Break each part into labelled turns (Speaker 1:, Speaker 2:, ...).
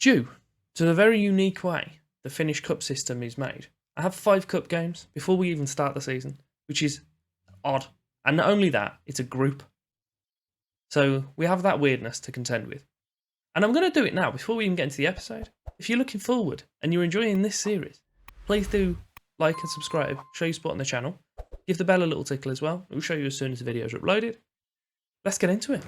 Speaker 1: Due to the very unique way the Finnish Cup system is made, I have 5 cup games before we even start the season, which is odd. And not only that, it's a group. So we have that weirdness to contend with. And I'm going to do it now before we even get into the episode. If you're looking forward and you're enjoying this series, please do like and subscribe, show your support on the channel. Give the bell a little tickle as well. It will show you as soon as the videos are uploaded. Let's get into it.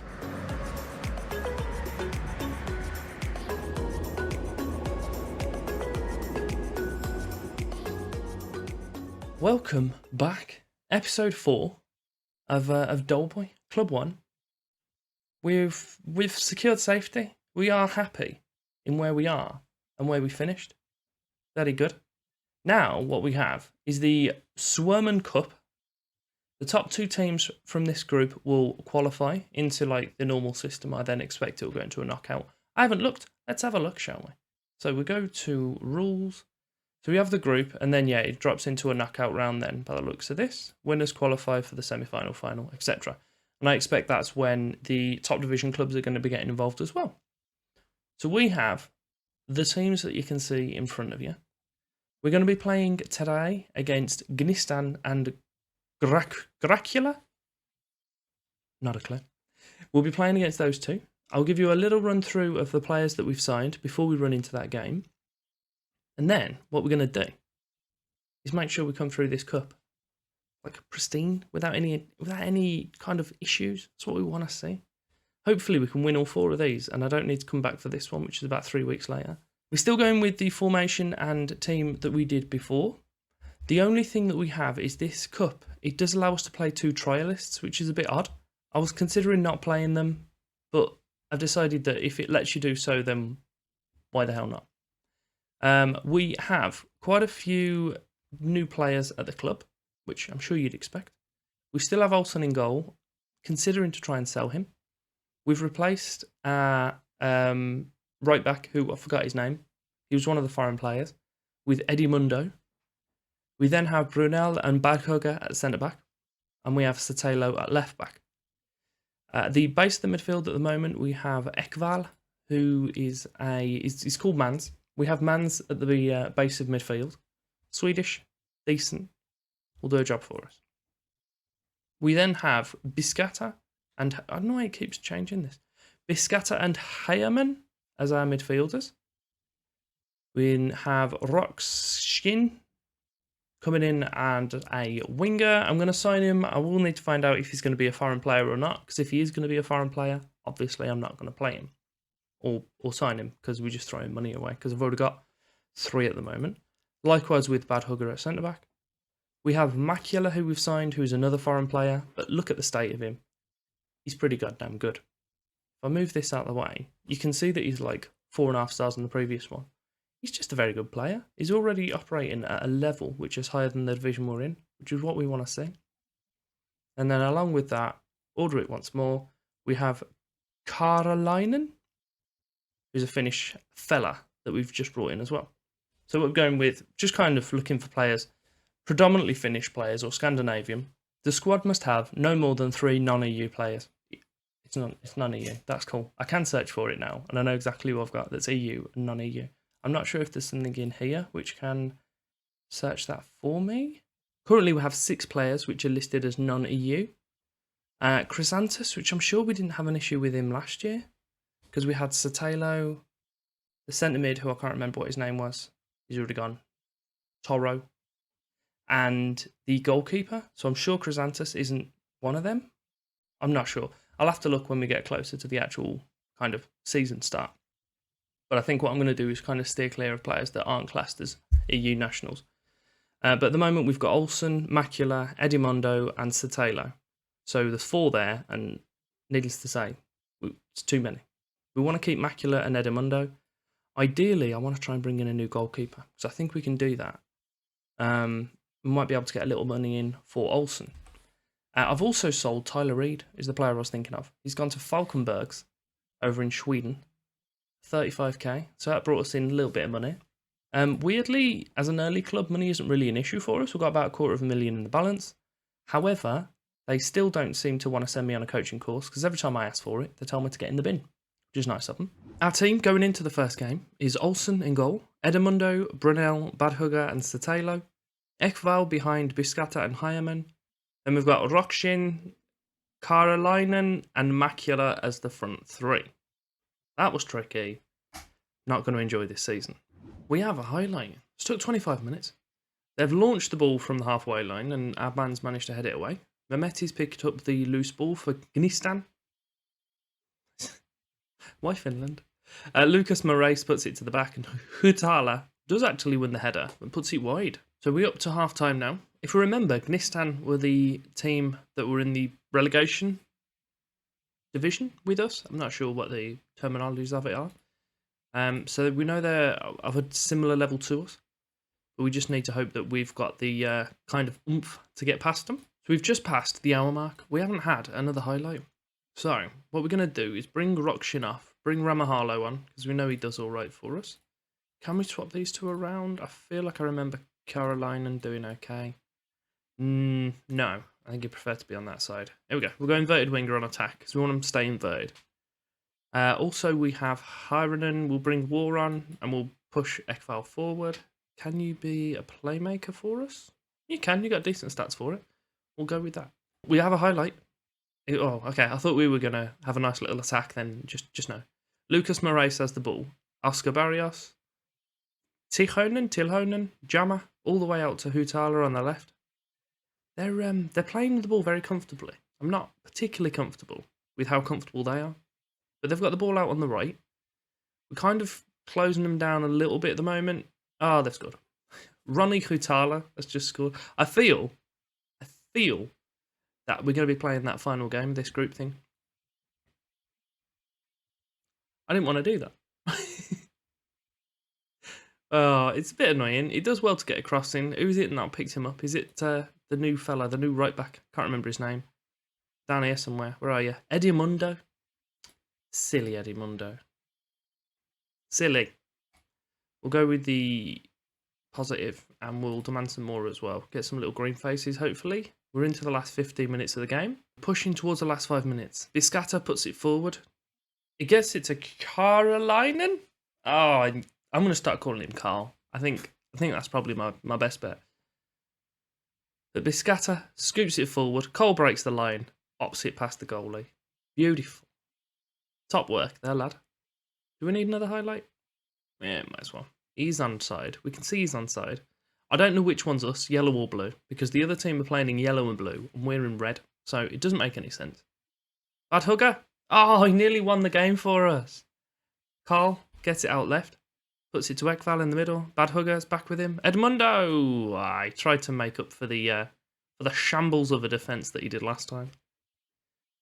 Speaker 1: Welcome back. Episode 4 of Doleboy, Club-1. We've secured safety. We are happy in where we are and where we finished. Very good. Now what we have is the Swerman Cup. The top 2 teams from this group will qualify into like the normal system. I then expect it will go into a knockout. I haven't looked. Let's have a look, shall we? So we go to rules. So we have the group, and then, yeah, it drops into a knockout round then, by the looks of this. Winners qualify for the semi-final, final, etc. And I expect that's when the top division clubs are going to be getting involved as well. So we have the teams that you can see in front of you. We're going to be playing today against Gnistan and Grankulla. Not a clue. We'll be playing against those two. I'll give you a little run through of the players that we've signed before we run into that game. And then what we're going to do is make sure we come through this cup like pristine, without any kind of issues. That's what we want to see. Hopefully we can win all 4 of these, and I don't need to come back for this one, which is about 3 weeks later. We're still going with the formation and team that we did before. The only thing that we have is this cup. It does allow us to play 2 trialists, which is a bit odd. I was considering not playing them, but I've decided that if it lets you do so, then why the hell not? We have quite a few new players at the club, which I'm sure you'd expect. We still have Olsen in goal, considering to try and sell him. We've replaced right back, who I forgot his name. He was one of the foreign players, with Edmundo. We then have Brunel and Badhugger at centre back, and we have Sotelo at left back. The base of the midfield at the moment, we have Ekval, who is he's called Mans. We have Mans at the base of midfield. Swedish, decent, will do a job for us. We then have Biscata, and I don't know why it keeps changing this. Biscata and Heierman as our midfielders. We have Roxkin coming in and a winger. I'm going to sign him. I will need to find out if he's going to be a foreign player or not, because if he is going to be a foreign player, obviously I'm not going to play him. Or sign him, because we're just throwing money away, because I've already got 3 at the moment. Likewise with Badhugger at centre-back. We have Macula, who we've signed, who's another foreign player, but look at the state of him. He's pretty goddamn good. If I move this out of the way, you can see that he's like 4.5 stars on the previous one. He's just a very good player. He's already operating at a level which is higher than the division we're in, which is what we want to see. And then along with that, order it once more, we have Karalainen, who's a Finnish fella that we've just brought in as well. So we're going with just kind of looking for players, predominantly Finnish players or Scandinavian. The squad must have no more than 3 non-EU players. It's non-EU. That's cool. I can search for it now, and I know exactly who I've got that's EU and non-EU. I'm not sure if there's something in here which can search that for me. Currently we have 6 players which are listed as non-EU. Chrysanthus, which I'm sure we didn't have an issue with him last year, because we had Sotelo, the centre mid, who I can't remember what his name was. He's already gone. Toro. And the goalkeeper. So I'm sure Chrysanthus isn't one of them. I'm not sure. I'll have to look when we get closer to the actual kind of season start. But I think what I'm going to do is kind of steer clear of players that aren't classed as EU nationals. But at the moment we've got Olsen, Macula, Edmundo and Sotelo. So there's 4 there, and needless to say, it's too many. We want to keep Macula and Edmundo. Ideally, I want to try and bring in a new goalkeeper, so I think we can do that. We might be able to get a little money in for Olsen. I've also sold Tyler Reed, is the player I was thinking of. He's gone to Falkenbergs over in Sweden, 35k, so that brought us in a little bit of money. Weirdly, as an early club, money isn't really an issue for us. We've got about $250,000 in the balance. However, they still don't seem to want to send me on a coaching course, because every time I ask for it, they tell me to get in the bin, which is nice of them. Our team going into the first game is Olsen in goal, Edmundo, Brunel, Badhugger and Satelo, Ekval behind Biscata and Hyman. Then we've got Rokshin, Karolainen and Macula as the front three. That was tricky. Not going to enjoy this season. We have a highlight. It took 25 minutes. They've launched the ball from the halfway line and our man's managed to head it away. Mehmeti's picked up the loose ball for Gnistan. Why Finland? Lucas Moraes puts it to the back and Hutala does actually win the header and puts it wide. So we're up to half time now. If we remember, Gnistan were the team that were in the relegation division with us. I'm not sure what the terminologies of it are. So we know they're of a similar level to us. But we just need to hope that we've got the kind of oomph to get past them. So we've just passed the hour mark. We haven't had another highlight. So what we're going to do is bring Rokshin off, bring Ramahalo on, because we know he does all right for us. Can we swap these two around? I feel like I remember Karolainen doing okay. No, I think he'd prefer to be on that side. Here we go. We'll go inverted winger on attack, because we want him to stay inverted. Also, we have Hirenen. We'll bring War on, and we'll push Ekval forward. Can you be a playmaker for us? You can. You got decent stats for it. We'll go with that. We have a highlight. Oh, okay. I thought we were going to have a nice little attack then. Just no. Lucas Moraes has the ball. Oscar Barrios. Tilhonen, Jama, all the way out to Hutala on the left. They're playing the ball very comfortably. I'm not particularly comfortable with how comfortable they are. But they've got the ball out on the right. We're kind of closing them down a little bit at the moment. Oh, they've scored. Ronnie Hutala has just scored. I feel that we're going to be playing that final game, this group thing. I didn't want to do that. Oh, it's a bit annoying. He does well to get a crossing. Who's it that picked him up? Is it the new fella, the new right back? Can't remember his name. Down here somewhere. Where are you? Edmundo. Silly Edmundo. Silly. We'll go with the positive and we'll demand some more as well. Get some little green faces, hopefully. We're into the last 15 minutes of the game. Pushing towards the last 5 minutes. Biscata puts it forward. He gets it to Karolainen. Oh, I'm going to start calling him Carl. I think that's probably my best bet. But Biscata scoops it forward. Cole breaks the line. Ops it past the goalie. Beautiful. Top work there, lad. Do we need another highlight? Yeah, might as well. He's onside. We can see he's onside. I don't know which one's us, yellow or blue, because the other team are playing in yellow and blue, and we're in red. So it doesn't make any sense. Badhugger. Oh, he nearly won the game for us. Carl gets it out left. Puts it to Ekval in the middle. Badhugger's back with him. Edmundo! I tried to make up for the shambles of a defence that he did last time.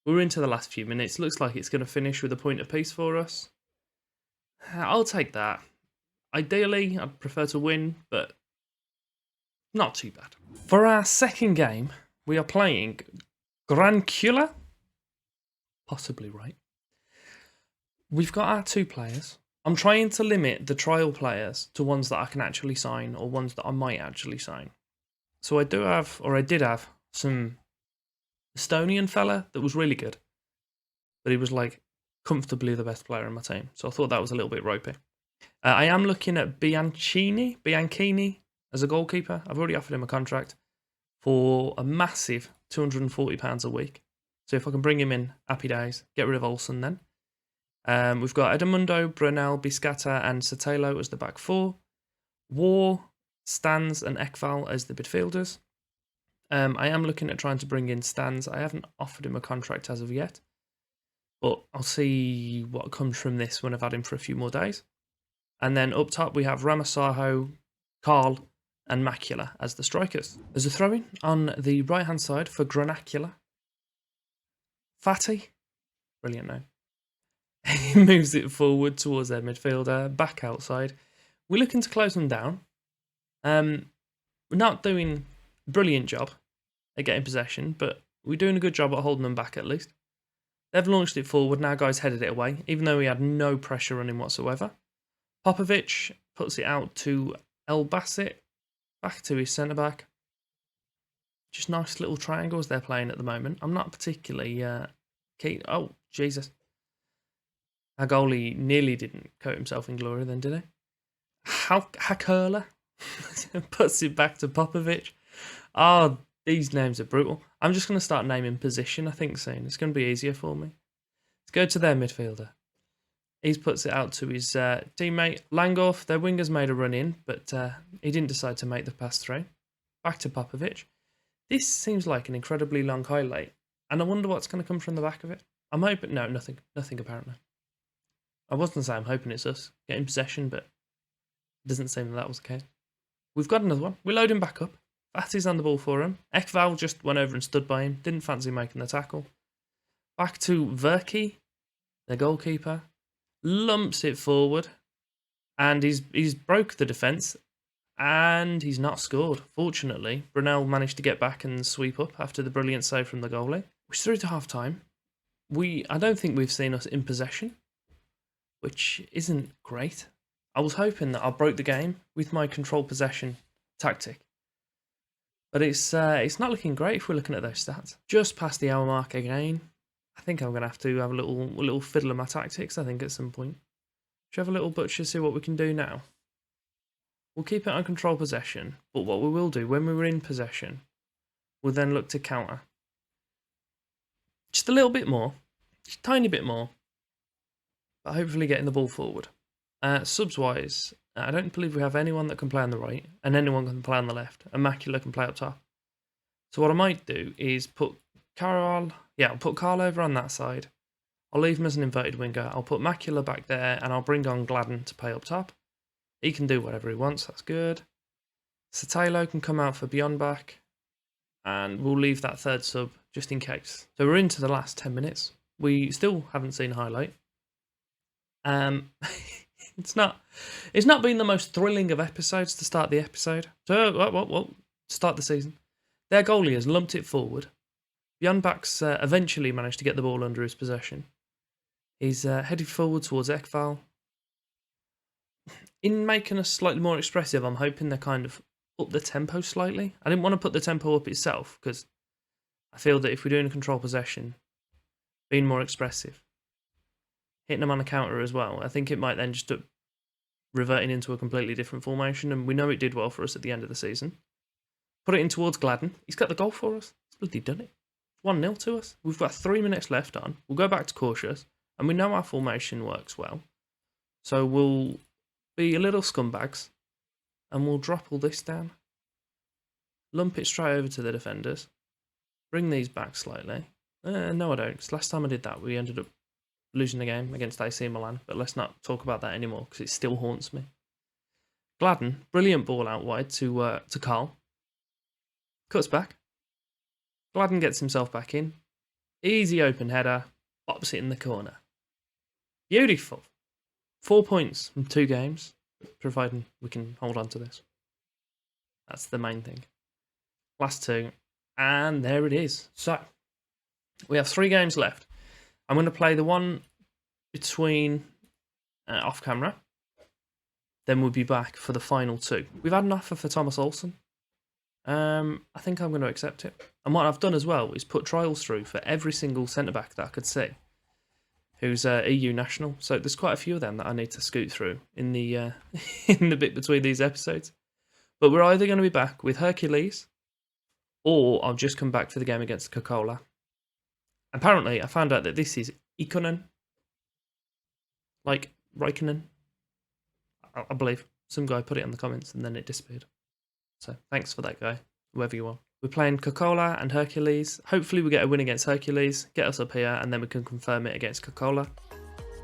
Speaker 1: We're into the last few minutes. Looks like it's going to finish with a point apiece for us. I'll take that. Ideally, I'd prefer to win, but not too bad. For our second game, we are playing Grankulla. Possibly right. We've got our 2 players. I'm trying to limit the trial players to ones that I can actually sign or ones that I might actually sign. So I did have some Estonian fella that was really good, but he was like comfortably the best player in my team. So I thought that was a little bit ropey. I am looking at Bianchini as a goalkeeper. I've already offered him a contract for a massive £240 a week. So if I can bring him in, happy days. Get rid of Olsen then. We've got Edmundo, Brunel, Biscata and Satelo as the back 4. War, Stans and Ekval as the midfielders. I am looking at trying to bring in Stans. I haven't offered him a contract as of yet. But I'll see what comes from this when I've had him for a few more days. And then up top we have Ramasaho, Carl and Macula as the strikers. There's a throw-in on the right-hand side for Grankulla. Fatty. Brilliant name. He moves it forward towards their midfielder, back outside. We're looking to close them down. We're not doing a brilliant job at getting possession, but we're doing a good job at holding them back at least. They've launched it forward, now guys headed it away, even though we had no pressure on him whatsoever. Popovic puts it out to El Bassett, back to his centre-back. Just nice little triangles they're playing at the moment. I'm not particularly keen. Oh, Jesus. Our goalie nearly didn't coat himself in glory then, did he? Hakurla puts it back to Popovic. Oh, these names are brutal. I'm just going to start naming position, I think, soon. It's going to be easier for me. Let's go to their midfielder. He puts it out to his teammate. Langhoff, their winger's made a run in, but he didn't decide to make the pass through. Back to Popovic. This seems like an incredibly long highlight, and I wonder what's going to come from the back of it. I'm hoping... No, nothing. Nothing, apparently. I was going to say I'm hoping it's us getting possession, but it doesn't seem that was the case. We've got another one. We load him back up. Fatty's on the ball for him. Ekval just went over and stood by him. Didn't fancy making the tackle. Back to Verki, the goalkeeper. Lumps it forward. And he's broke the defence. And he's not scored. Fortunately, Brunel managed to get back and sweep up after the brilliant save from the goalie. We're through to half-time. I don't think we've seen us in possession, which isn't great. I was hoping that I broke the game with my control possession tactic. But it's not looking great if we're looking at those stats. Just past the hour mark again. I think I'm going to have a little fiddle of my tactics, I think, at some point. Should have a little butcher, see what we can do now. We'll keep it on control possession, but what we will do, when we're in possession, we'll then look to counter. Just a little bit more. Just a tiny bit more. But hopefully getting the ball forward. Subs-wise, I don't believe we have anyone that can play on the right, and anyone can play on the left. Immaculate can play up top. So what I might do is put I'll put Carl over on that side. I'll leave him as an inverted winger. I'll put Macula back there, and I'll bring on Gladden to play up top. He can do whatever he wants, that's good. Satalo can come out for Beyond back, and we'll leave that third sub just in case. So we're into the last 10 minutes. We still haven't seen a highlight. It's not been the most thrilling of episodes to start the episode. So, start the season. Their goalie has lumped it forward. Bjornbak's eventually managed to get the ball under his possession. He's headed forward towards Ekval. In making us slightly more expressive, I'm hoping they kind of up the tempo slightly. I didn't want to put the tempo up itself, because I feel that if we're doing a control possession, being more expressive, hitting them on a counter as well, I think it might then just reverting into a completely different formation, and we know it did well for us at the end of the season. Put it in towards Gladden. He's got the goal for us. He's bloody done it. 1-0 to us. We've got 3 minutes left on. We'll go back to cautious, and we know our formation works well. So we'll be a little scumbags, and we'll drop all this down. Lump it straight over to the defenders. Bring these back slightly. No, I don't, because last time I did that, we ended up losing the game against AC Milan, but let's not talk about that anymore, because it still haunts me. Gladden, brilliant ball out wide to Carl. Cuts back. Gladden gets himself back in. Easy open header. Pops it in the corner. Beautiful. 4 points from 2 games, providing we can hold on to this. That's the main thing. Last 2. And there it is. So, we have 3 games left. I'm going to play the one between off camera. Then we'll be back for the final 2. We've had an offer for Thomas Olsen. I think I'm going to accept it. And what I've done as well is put trials through for every single centre-back that I could see who's EU national. So there's quite a few of them that I need to scoot through in the in the bit between these episodes. But we're either going to be back with Hercules, or I'll just come back for the game against Coca-Cola. Apparently, I found out that this is Ikonen. Like Raikkonen. I believe. Some guy put it in the comments and then it disappeared. So thanks for that, guy, whoever you are. We're playing Coca-Cola and Hercules. Hopefully we get a win against Hercules, get us up here, and then we can confirm it against Coca-Cola.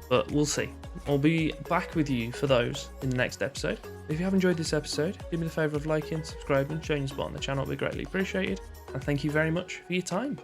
Speaker 1: But we'll see. I'll be back with you for those in the next episode. If you have enjoyed this episode, do me the favour of liking, subscribing, showing your support on the channel. It'd be greatly appreciated. And thank you very much for your time.